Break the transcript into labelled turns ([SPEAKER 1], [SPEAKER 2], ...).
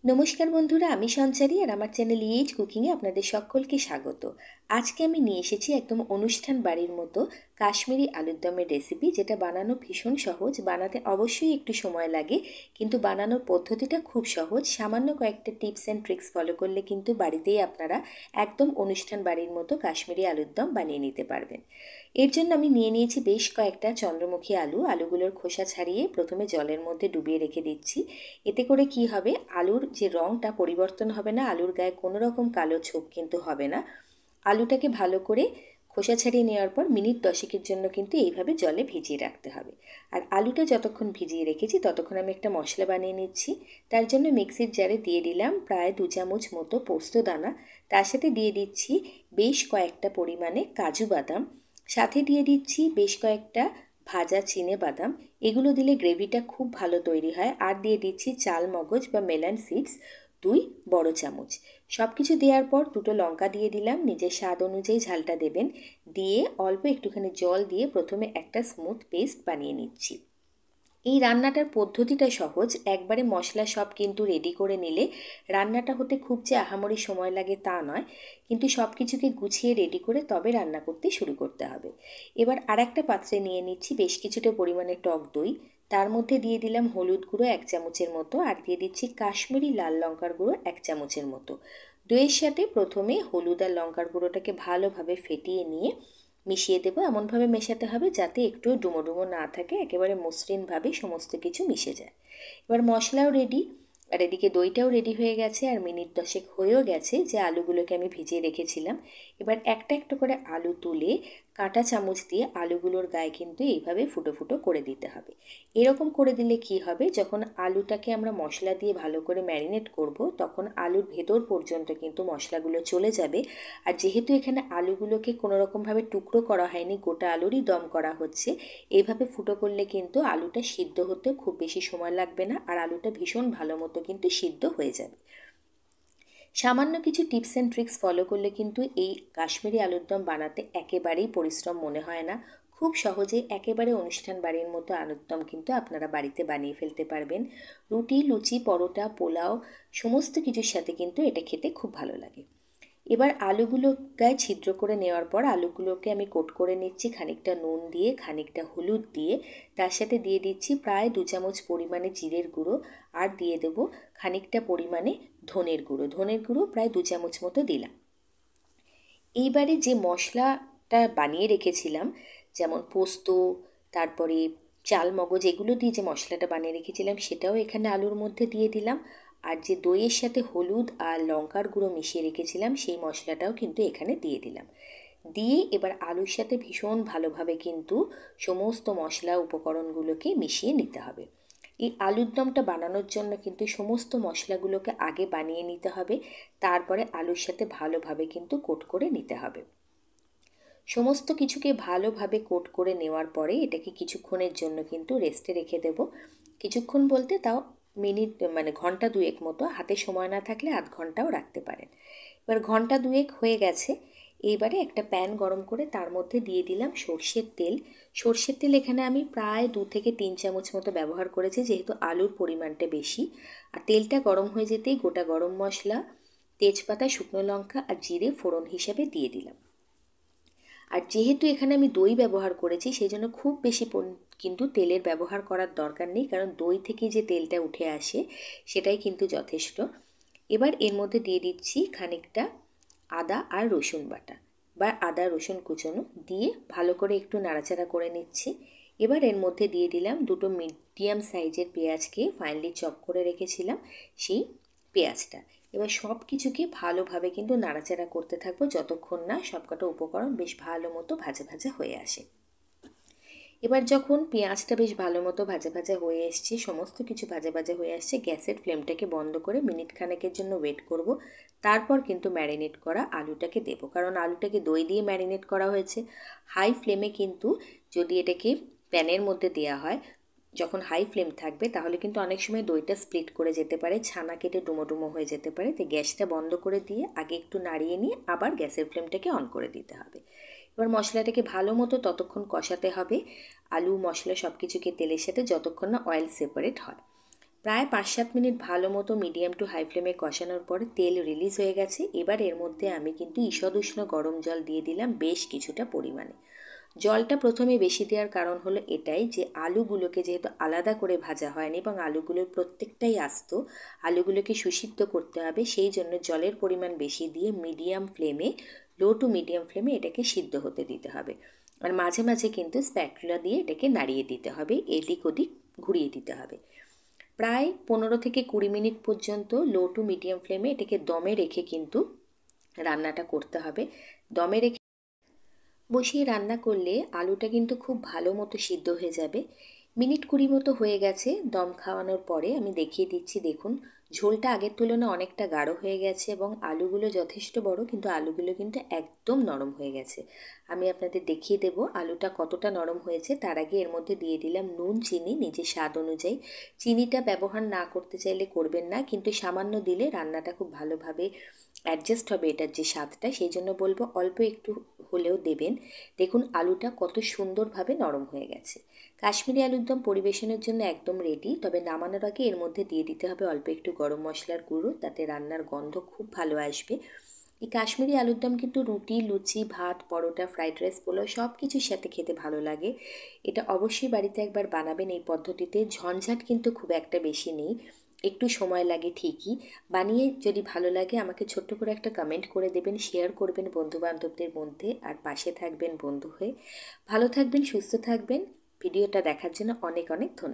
[SPEAKER 1] নমস্কার বন্ধুরা, আমি সঞ্চারী আর আমার চ্যানেল ইএইচ কুকিংয়ে আপনাদের সকলকে স্বাগত। আজকে আমি নিয়ে এসেছি একদম অনুষ্ঠান বাড়ির মতো কাশ্মীরি আলুর দমের রেসিপি, যেটা বানানো ভীষণ সহজ। বানাতে অবশ্যই একটু সময় লাগে, কিন্তু বানানোর পদ্ধতিটা খুব সহজ। সামান্য কয়েকটা টিপস অ্যান্ড ট্রিক্স ফলো করলে কিন্তু বাড়িতেই আপনারা একদম অনুষ্ঠান বাড়ির মতো কাশ্মীরি আলুর দম বানিয়ে নিতে পারবেন। এর জন্য আমি নিয়ে নিয়েছি বেশ কয়েকটা চন্দ্রমুখী আলু। আলুগুলোর খোসা ছাড়িয়ে প্রথমে জলের মধ্যে ডুবিয়ে রেখে দিচ্ছি। এতে করে কি হবে, আলুর যে রঙটা পরিবর্তন হবে না, আলুর গায়ে কোনো রকম কালো ছোপ কিন্তু হবে না। আলুটাকে ভালো করে খোসা ছাড়িয়ে নেওয়ার পর মিনিট 10-এর জন্য কিন্তু এইভাবে জলে ভিজিয়ে রাখতে হবে। আর আলুটা যতক্ষণ ভিজিয়ে রেখেছি ততক্ষণ আমি একটা মশলা বানিয়ে নিচ্ছি। তার জন্য মিক্সির জারে দিয়ে দিলাম প্রায় 2 চামচ মতো পোস্ত দানা। তার সাথে দিয়ে দিচ্ছি বেশ কয়েকটা পরিমাণে কাজু বাদাম। সাথে দিয়ে দিচ্ছি বেশ কয়েকটা ভাজা চিনে বাদাম। এগুলো দিলে গ্রেভিটা খুব ভালো তৈরি হয়। আর দিয়ে দিচ্ছি চাল মগজ বা মেলান সিডস 2 বড় চামচ। সব কিছু দেওয়ার পর 2টো লঙ্কা দিয়ে দিলাম। নিজের স্বাদ অনুযায়ী ঝালটা দেবেন। দিয়ে অল্প একটুখানি জল দিয়ে প্রথমে একটা স্মুথ পেস্ট বানিয়ে নিচ্ছি। এই রান্নাটার পদ্ধতিটা সহজ। একবারে মশলা সব কিন্তু রেডি করে নিলে রান্নাটা হতে খুব যে আহামরি সময় লাগে তা নয়, কিন্তু সব কিছুকে গুছিয়ে রেডি করে তবে রান্না করতে শুরু করতে হবে। এবার আরেকটা পাত্রে নিয়ে নিচ্ছি বেশ কিছুটা পরিমাণে টক দই। তার মধ্যে দিয়ে দিলাম হলুদ গুঁড়ো 1 চামচের মতো, আর দিয়ে দিচ্ছি কাশ্মীরি লাল লঙ্কার গুঁড়ো 1 চামচের মতো। দইয়ের সাথে প্রথমে হলুদ আর লঙ্কার গুঁড়োটাকে ভালোভাবে ফেটিয়ে নিয়ে মিশিয়ে দেবো। এমনভাবে মেশাতে হবে যাতে একটু ডুমো ডুমো না থাকে, একেবারে মসৃণভাবে সমস্ত কিছু মিশে যায়। এবার মশলাও রেডি, আর এদিকে দইটাও রেডি হয়ে গেছে, আর মিনিট 10 হয়েও গেছে যে আলুগুলোকে আমি ভিজিয়ে রেখেছিলাম। এবার একটা একটা করে আলু তুলে কাঁটা চামচ দিয়ে আলুগুলোর গায়ে কিন্তু এইভাবে ফুটো ফুটো করে দিতে হবে। এরকম করে দিলে কি হবে, যখন আলুটাকে আমরা মশলা দিয়ে ভালো করে ম্যারিনেট করব, তখন আলুর ভেতর পর্যন্ত কিন্তু মশলাগুলো চলে যাবে। আর যেহেতু এখানে আলুগুলোকে কোনো রকমভাবে টুকরো করা হয়নি, গোটা আলুরই দম করা হচ্ছে, এইভাবে ফুটো করলে কিন্তু আলুটা সিদ্ধ হতে খুব বেশি সময় লাগবে না, আর আলুটা ভীষণ ভালো মতো কিন্তু সিদ্ধ হয়ে যাবে। সামান্য কিছু টিপস অ্যান্ড ট্রিক্স ফলো করলে কিন্তু এই কাশ্মীরি আলুর দম বানাতে একেবারেই পরিশ্রম মনে হয় না। খুব সহজেই একেবারে অনুষ্ঠান বাড়ির মতো আলুর দম কিন্তু আপনারা বাড়িতে বানিয়ে ফেলতে পারবেন। রুটি, লুচি, পরোটা, পোলাও সমস্ত কিছুর সাথে কিন্তু এটা খেতে খুব ভালো লাগে। এবার আলুগুলো গায়ে ছিদ্র করে নেওয়ার পর আলুগুলোকে আমি কোট করে নিচ্ছি খানিকটা নুন দিয়ে, খানিকটা হলুদ দিয়ে। তার সাথে দিয়ে দিচ্ছি প্রায় 2 চামচ পরিমাণে জিরের গুঁড়ো, আর দিয়ে দেবো খানিকটা পরিমাণে ধনের গুঁড়ো। ধনের গুঁড়ো প্রায় 2 চামচ মতো দিলাম। এইবারে যে মশলাটা বানিয়ে রেখেছিলাম, যেমন পোস্ত, তারপরে চাল মগজ, এগুলো দিয়ে যে মশলাটা বানিয়ে রেখেছিলাম সেটাও এখানে আলুর মধ্যে দিয়ে দিলাম। আর যে দইয়ের সাথে হলুদ আর লঙ্কার গুঁড়ো মিশিয়ে রেখেছিলাম সেই মশলাটাও কিন্তু এখানে দিয়ে দিলাম। দিয়ে এবার আলুর সাথে ভীষণ ভালোভাবে কিন্তু সমস্ত মশলা উপকরণগুলোকে মিশিয়ে নিতে হবে। এই আলুর দমটা বানানোর জন্য কিন্তু সমস্ত মশলাগুলোকে আগে বানিয়ে নিতে হবে, তারপরে আলুর সাথে ভালোভাবে কিন্তু কোট করে নিতে হবে। সমস্ত কিছুকে ভালোভাবে কোট করে নেওয়ার পরে এটাকে কিছুক্ষণের জন্য কিন্তু রেস্টে রেখে দেব। কিছুক্ষণ বলতে তাও মিনিট ঘন্টা 2 মতো, হাতে সময় না থাকলে আধ ঘন্টাও রাখতে পারেন। এবার ঘন্টা 2 হয়ে গেছে। এইবারে একটা প্যান গরম করে তার মধ্যে দিয়ে দিলাম সর্ষের তেল। সর্ষের তেল এখানে আমি প্রায় 2 থেকে 3 চামচ মতো ব্যবহার করেছি, যেহেতু আলুর পরিমাণটা বেশি। আর তেলটা গরম হয়ে যেতেই গোটা গরম মশলা, তেজপাতা, শুকনো লঙ্কা আর জিরে ফোড়ন হিসেবে দিয়ে দিলাম। আর যেহেতু এখানে আমি দই ব্যবহার করেছি সেই জন্য খুব বেশি কিন্তু তেলের ব্যবহার করার দরকার নেই, কারণ দই থেকে যে তেলটা উঠে আসে সেটাই কিন্তু যথেষ্ট। এবার এর মধ্যে দিয়ে দিচ্ছি খানিকটা আদা আর রসুন বাটা বা আদা রসুন কুচনো, দিয়ে ভালো করে একটু নাড়াচাড়া করে নিচ্ছি। এবার এর মধ্যে দিয়ে দিলাম 2টো মিডিয়াম সাইজের পেঁয়াজকে ফাইনালি চপ করে রেখেছিলাম, সেই পেঁয়াজটা। এবার সব কিছুকে ভালোভাবে কিন্তু নাড়াচাড়া করতে থাকবো যতক্ষণ না সবকটা উপকরণ বেশ ভালো মতো ভাজা ভাজা হয়ে আসে। এবার যখন পেঁয়াজটা বেশ ভালো মতো ভাজা ভাজা হয়ে এসছে, সমস্ত কিছু ভাজা ভাজা হয়ে আসছে, গ্যাসের ফ্লেমটাকে বন্ধ করে মিনিট খানেকের জন্য ওয়েট করব। তারপর কিন্তু ম্যারিনেট করা আলুটাকে দেব, কারণ আলুটাকে দই দিয়ে ম্যারিনেট করা হয়েছে। হাই ফ্লেমে কিন্তু যদি এটাকে প্যানের মধ্যে দেওয়া হয়, যখন হাই ফ্লেম থাকবে তাহলে কিন্তু অনেক সময় দইটা স্প্লিট করে যেতে পারে, ছানা কেটে ডুমো ডুমো হয়ে যেতে পারে। তো গ্যাসটা বন্ধ করে দিয়ে আগে একটু নাড়িয়ে নিয়ে আবার গ্যাসের ফ্লেমটাকে অন করে দিতে হবে। এবার মশলাটাকে ভালো মতো ততক্ষণ কষাতে হবে, আলু মশলা সব কিছুকে তেলের সাথে, যতক্ষণ না অয়েল সেপারেট হয়। প্রায় 5-7 মিনিট ভালো মতো মিডিয়াম টু হাই ফ্লেমে কষানোর পরে তেল রিলিজ হয়ে গেছে। এবার এর মধ্যে আমি কিন্তু ঈষদ উষ্ণ গরম জল দিয়ে দিলাম বেশ কিছুটা পরিমাণে। জলটা প্রথমে বেশি দেওয়ার কারণ হলো এটাই যে আলুগুলোকে যেহেতু আলাদা করে ভাজা হয়নি এবং আলুগুলোর প্রত্যেকটাই আস্ত, আলুগুলোকে সুসিদ্ধ করতে হবে, সেই জন্য জলের পরিমাণ বেশি দিয়ে মিডিয়াম ফ্লেমে, লো টু মিডিয়াম ফ্লেমে এটাকে সিদ্ধ হতে দিতে হবে। আর মাঝে মাঝে কিন্তু স্প্যাটুলা দিয়ে এটাকে নাড়িয়ে দিতে হবে, এদিক ওদিক ঘুরিয়ে দিতে হবে। প্রায় 15 থেকে 20 মিনিট পর্যন্ত লো টু মিডিয়াম ফ্লেমে এটাকে দমে রেখে কিন্তু রান্নাটা করতে হবে। দমে রেখে বসিয়ে রান্না করলে আলুটা কিন্তু খুব ভালো মতো সিদ্ধ হয়ে যাবে। মিনিট 20 মতো হয়ে গেছে দম খাওয়ানোর পরে, আমি দেখিয়ে দিচ্ছি। দেখুন ঝোলটা আগের তুলনায় অনেকটা গাঢ় হয়ে গেছে এবং আলুগুলো যথেষ্ট বড়, কিন্তু আলুগুলো কিন্তু একদম নরম হয়ে গেছে। আমি আপনাদের দেখিয়ে দেব আলুটা কতটা নরম হয়েছে। তার আগে এর মধ্যে দিয়ে দিলাম নুন, চিনি নিজের স্বাদ অনুযায়ী। চিনিটা ব্যবহার না করতে চাইলে করবেন না, কিন্তু সামান্য দিলে রান্নাটা খুব ভালোভাবে অ্যাডজাস্ট হবে এটার যে স্বাদটা, সেই জন্য বলবো অল্প একটু হলেও দেবেন। দেখুন আলুটা কত সুন্দরভাবে নরম হয়ে গেছে। কাশ্মীরি আলুর দম পরিবেশনের জন্য একদম রেডি। তবে নামানোর আগে এর মধ্যে দিয়ে দিতে হবে অল্প একটু গরম মশলার গুঁড়ো, তাতে রান্নার গন্ধ খুব ভালো আসবে। এই কাশ্মীরি আলুর দম কিন্তু রুটি, লুচি, ভাত, পরোটা, ফ্রাইড রাইস, পোলাও সব কিছুর সাথে খেতে ভালো লাগে। এটা অবশ্যই বাড়িতে একবার বানাবেন এই পদ্ধতিতে। ঝঞ্ঝাট কিন্তু খুব একটা বেশি নেই, একটু সময় লাগে ঠিকই। বানিয়ে যদি ভালো লাগে আমাকে ছোট্ট করে একটা কমেন্ট করে দেবেন, শেয়ার করবেন বন্ধুবান্ধবদের মধ্যে, আর পাশে থাকবেন বন্ধু হয়ে। ভালো থাকবেন, সুস্থ থাকবেন। ভিডিওটা দেখার জন্য অনেক অনেক ধন্যবাদ।